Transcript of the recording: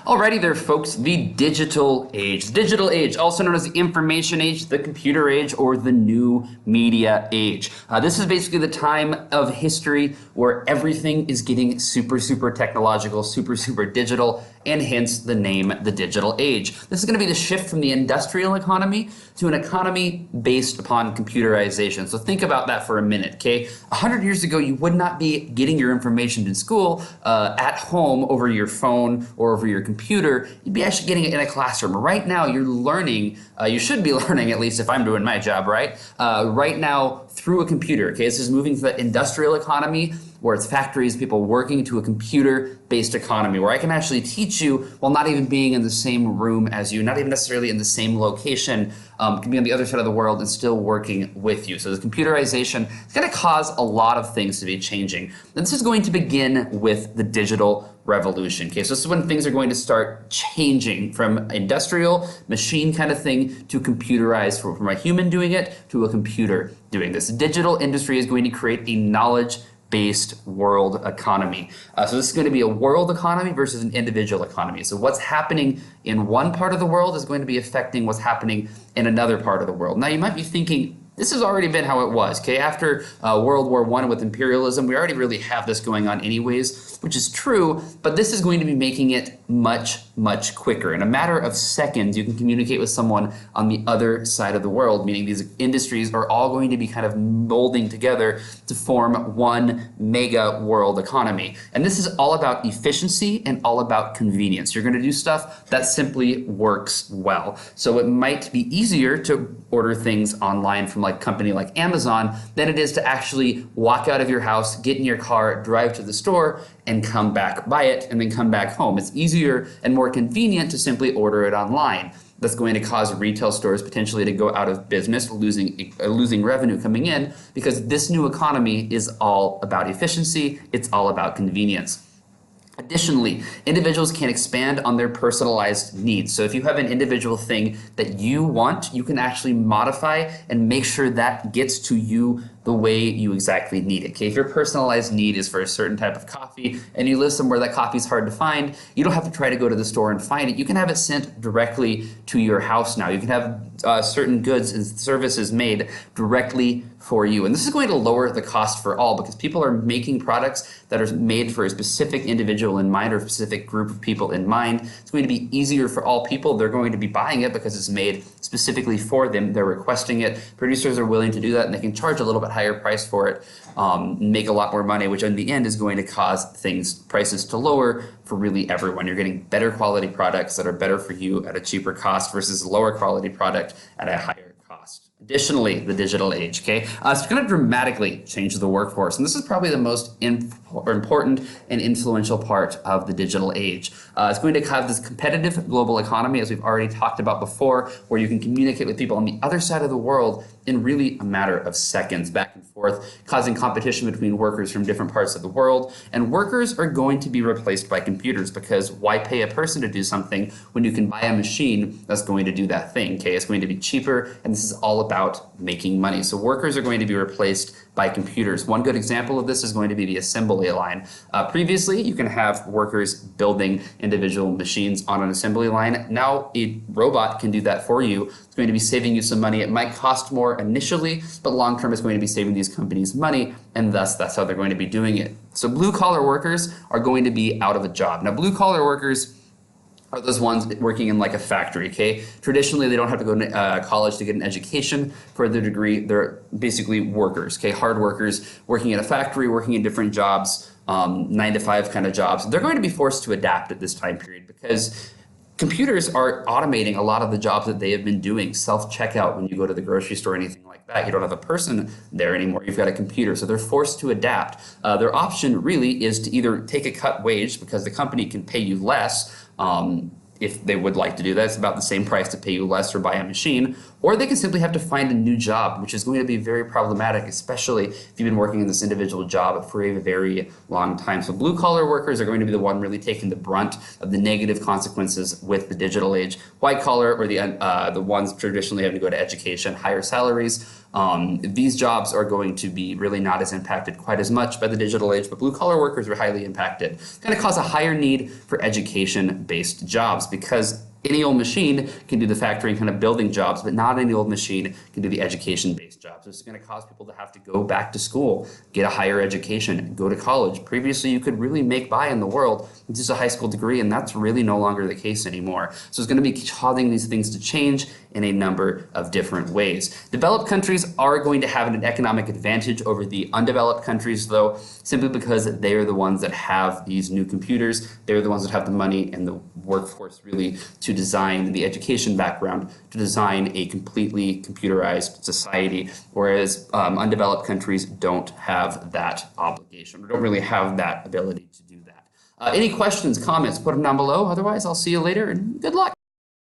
Alrighty there, folks, the digital age. The digital age, also known as the information age, the computer age, or the new media age. This is basically the time of history where everything is getting super technological, super digital, and hence the name the digital age. This is going to be the shift from the industrial economy to an economy based upon computerization. So think about that for a minute, okay? 100 years ago, you would not be getting your information in school at home over your phone or over your computer. You'd be actually getting it in a classroom. Right now, you're learning, you should be learning, at least if I'm doing my job, right? Right now, through a computer, okay? This is moving to the industrial economy, where it's factories, people working to a computer-based economy, where I can actually teach you while not even being in the same room as you, not even necessarily in the same location, can be on the other side of the world and still working with you. So the computerization is going to cause a lot of things to be changing. And this is going to begin with the digital revolution. Okay, so this is when things are going to start changing from industrial machine kind of thing to computerized, from a human doing it to a computer doing this. The digital industry is going to create a knowledge-based world economy. So this is going to be a world economy versus an individual economy. So what's happening in one part of the world is going to be affecting what's happening in another part of the world. Now you might be thinking, this has already been how it was, okay? After World War I with imperialism, we already really have this going on anyways, which is true, but this is going to be making it much quicker. In a matter of seconds, you can communicate with someone on the other side of the world, meaning these industries are all going to be kind of molding together to form one mega world economy. And this is all about efficiency and all about convenience. You're going to do stuff that simply works well. So it might be easier to order things online from like a company like Amazon than it is to actually walk out of your house, get in your car, drive to the store, and come back, buy it, and then come back home. It's easier and more convenient to simply order it online. That's going to cause retail stores potentially to go out of business, losing revenue coming in, because this new economy is all about efficiency, it's all about convenience. Additionally, individuals can expand on their personalized needs. So if you have an individual thing that you want, you can actually modify and make sure that gets to you the way you exactly need it. Okay, if your personalized need is for a certain type of coffee and you live somewhere that coffee is hard to find, you don't have to try to go to the store and find it. You can have it sent directly to your house now. You can have certain goods and services made directly for you. And this is going to lower the cost for all because people are making products that are made for a specific individual in mind or a specific group of people in mind. It's going to be easier for all people. They're going to be buying it because it's made specifically for them. They're requesting it. Producers are willing to do that and they can charge a little bit higher price for it, make a lot more money, which in the end is going to cause prices to lower for really everyone. You're getting better quality products that are better for you at a cheaper cost versus a lower quality product at a higher cost. Additionally, the digital age, okay? It's going to dramatically change the workforce, and this is probably the most important and influential part of the digital age. It's going to have this competitive global economy, as we've already talked about before, where you can communicate with people on the other side of the world in really a matter of seconds, back and forth, causing competition between workers from different parts of the world. And workers are going to be replaced by computers because why pay a person to do something when you can buy a machine that's going to do that thing, okay? It's going to be cheaper, and this is all about making money. So workers are going to be replaced by computers. One good example of this is going to be the assembly line. Previously, you can have workers building individual machines on an assembly line. Now a robot can do that for you. It's going to be saving you some money. It might cost more initially, but long term it's going to be saving these companies money, and thus that's how they're going to be doing it. So blue collar workers are going to be out of a job. Now blue collar workers are those ones working in like a factory, okay? Traditionally, they don't have to go to college to get an education for their degree. They're basically workers, okay? Hard workers working in a factory, working in different jobs, 9-to-5 kind of jobs. They're going to be forced to adapt at this time period because computers are automating a lot of the jobs that they have been doing. Self-checkout when you go to the grocery store, anything like that. You don't have a person there anymore. You've got a computer. So they're forced to adapt. Their option really is to either take a cut wage because the company can pay you less if they would like to do that. It's about the same price to pay you less or buy a machine, or they can simply have to find a new job, which is going to be very problematic, especially if you've been working in this individual job for a very long time. So blue collar workers are going to be the one really taking the brunt of the negative consequences with the digital age. White collar, or the ones traditionally having to go to education, higher salaries, these jobs are going to be really not as impacted quite as much by the digital age, but blue collar workers are highly impacted. It's going to cause a higher need for education-based jobs, because any old machine can do the factory and kind of building jobs, but not any old machine can do the education-based jobs. This is going to cause people to have to go back to school, get a higher education, go to college. Previously, you could really make by in the world with just a high school degree, and that's really no longer the case anymore. So it's going to be causing these things to change in a number of different ways. Developed countries are going to have an economic advantage over the undeveloped countries, though, simply because they are the ones that have these new computers. They're the ones that have the money and the workforce really to design the education background, to design a completely computerized society, whereas undeveloped countries don't have that obligation, or don't really have that ability to do that. Any questions, comments, put them down below. Otherwise, I'll see you later, and good luck.